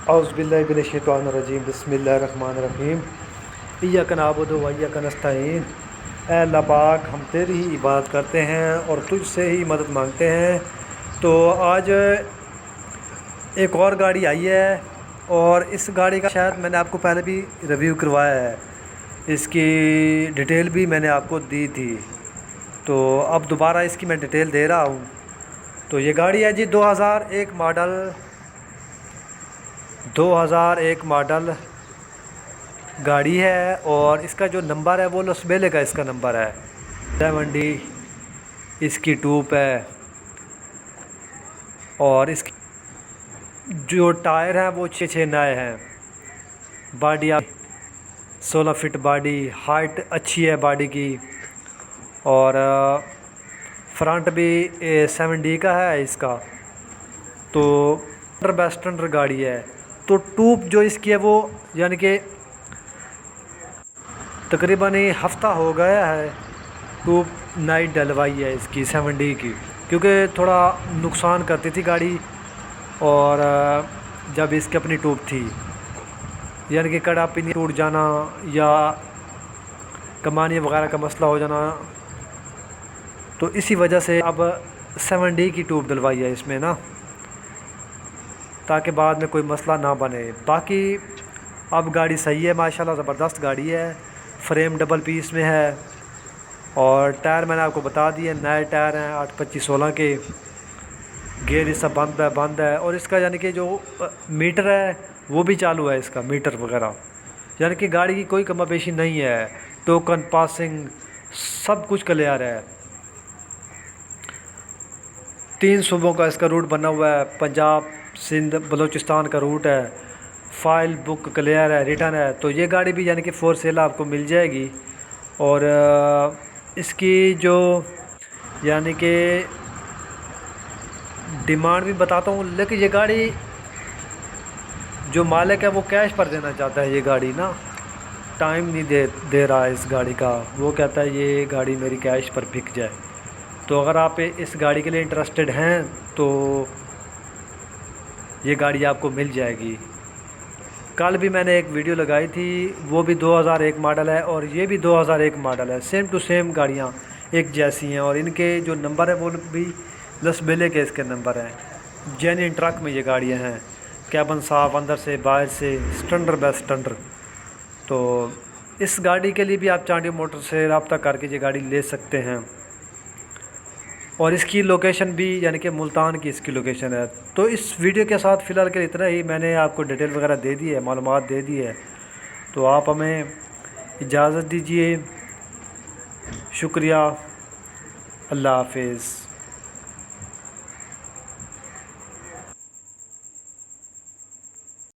اعوذ باللہ من الشیطان الرجیم بسم اللہ الرحمن الرحیم ایاک نعبد و ایاک نستعین۔ اے اللہ پاک، ہم تیری ہی عبادت کرتے ہیں اور تجھ سے ہی مدد مانگتے ہیں۔ تو آج ایک اور گاڑی آئی ہے اور اس گاڑی کا شاید میں نے آپ کو پہلے بھی ریویو کروایا ہے، اس کی ڈیٹیل بھی میں نے آپ کو دی تھی، تو اب دوبارہ اس کی میں ڈیٹیل دے رہا ہوں۔ تو یہ گاڑی ہے جی 2001 ماڈل گاڑی ہے، اور اس کا جو نمبر ہے وہ لسبیلے کا اس کا نمبر ہے 70 اس کی ٹوپ ہے، اور اس کی جو ٹائر ہیں وہ 6 نئے ہیں۔ باڈی 16 فٹ باڈی، ہائٹ اچھی ہے باڈی کی، اور فرنٹ بھی 7D کا ہے اس کا، تو بیسٹنڈر گاڑی ہے۔ تو ٹوپ جو اس کی ہے وہ یعنی کہ تقریباً ہفتہ ہو گیا ہے ٹوپ نئی ڈلوائی ہے اس کی 7D کی، کیونکہ تھوڑا نقصان کرتی تھی گاڑی، اور جب اس کی اپنی ٹوپ تھی یعنی کہ کڑا پنی ٹوٹ جانا یا کمانی وغیرہ کا مسئلہ ہو جانا، تو اسی وجہ سے اب 7D کی ٹوپ ڈلوائی ہے اس میں نا، تاکہ بعد میں کوئی مسئلہ نہ بنے۔ باقی اب گاڑی صحیح ہے ماشاءاللہ، زبردست گاڑی ہے، فریم ڈبل پیس میں ہے، اور ٹائر میں نے آپ کو بتا دیے نئے ٹائر ہیں 825/16 کے، گیئر اس کا بند ہے، اور اس کا یعنی کہ جو میٹر ہے وہ بھی چالو ہے، اس کا میٹر وغیرہ، یعنی کہ گاڑی کی کوئی کمی بیشی نہیں ہے، ٹوکن پاسنگ سب کچھ کلیئر ہے۔ 3 صوبوں کا اس کا روٹ بنا ہوا ہے، پنجاب، سندھ، بلوچستان کا روٹ ہے، فائل بک کلیئر ہے، ریٹن ہے، تو یہ گاڑی بھی یعنی کہ فور سیل آپ کو مل جائے گی۔ اور اس کی جو یعنی کہ ڈیمانڈ بھی بتاتا ہوں، لیکن یہ گاڑی جو مالک ہے وہ کیش پر دینا چاہتا ہے، یہ گاڑی نا ٹائم نہیں دے رہا ہے اس گاڑی کا، وہ کہتا ہے یہ گاڑی میری کیش پر بک جائے۔ تو اگر آپ اس گاڑی کے لیے انٹرسٹڈ ہیں تو یہ گاڑی آپ کو مل جائے گی۔ کل بھی میں نے ایک ویڈیو لگائی تھی، وہ بھی 2001 ماڈل ہے اور یہ بھی 2001 ماڈل ہے، سیم ٹو سیم گاڑیاں ایک جیسی ہیں، اور ان کے جو نمبر ہے وہ بھی لسبیلے کے اس کے نمبر ہیں۔ جینین ٹرک میں یہ گاڑیاں ہیں، کیبن صاف اندر سے باہر سے، سٹنڈر بائی سٹنڈر۔ تو اس گاڑی کے لیے بھی آپ چانڈی موٹر سے رابطہ کر کے یہ گاڑی لے سکتے ہیں، اور اس کی لوکیشن بھی یعنی کہ ملتان کی اس کی لوکیشن ہے۔ تو اس ویڈیو کے ساتھ فی الحال کے لیے اتنا ہی، میں نے آپ کو ڈیٹیل وغیرہ دے دی ہے، معلومات دے دی ہے، تو آپ ہمیں اجازت دیجیے۔ شکریہ، اللہ حافظ۔